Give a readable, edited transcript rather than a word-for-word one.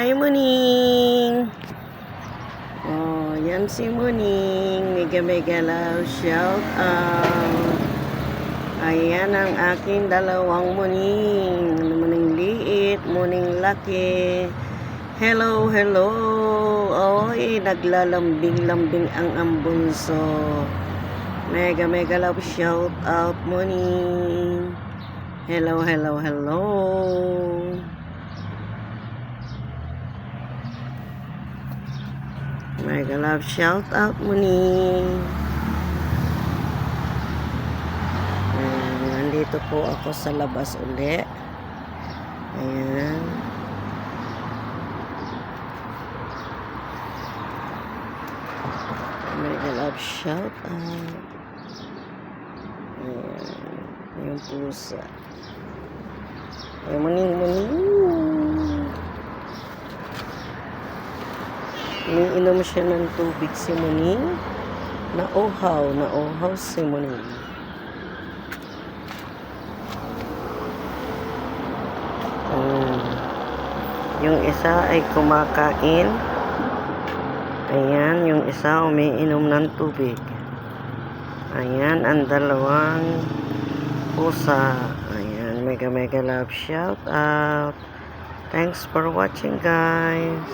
Hi, Muning! Oh, yan si Muning. Mega love shout out. Ayan ang aking dalawang muning. Muning liit, muning laki. Hello, hello. Oy, naglalambing-lambing ang ambunso. Mega love shout out, muning. Hello, hello, hello. Mega love shout out, muning. Nandito po ako sa labas uli. Ayan. Mega love shout out. Ayan. Yung pusa. Ay, muning. Iniinom siya ng tubig si Muning. Nauhaw si Muning. Yung isa ay kumakain. Ayan, yung isa umiinom ng tubig. Ayan, ang dalawang pusa. Ayan, mega love shout out. Thanks for watching, guys.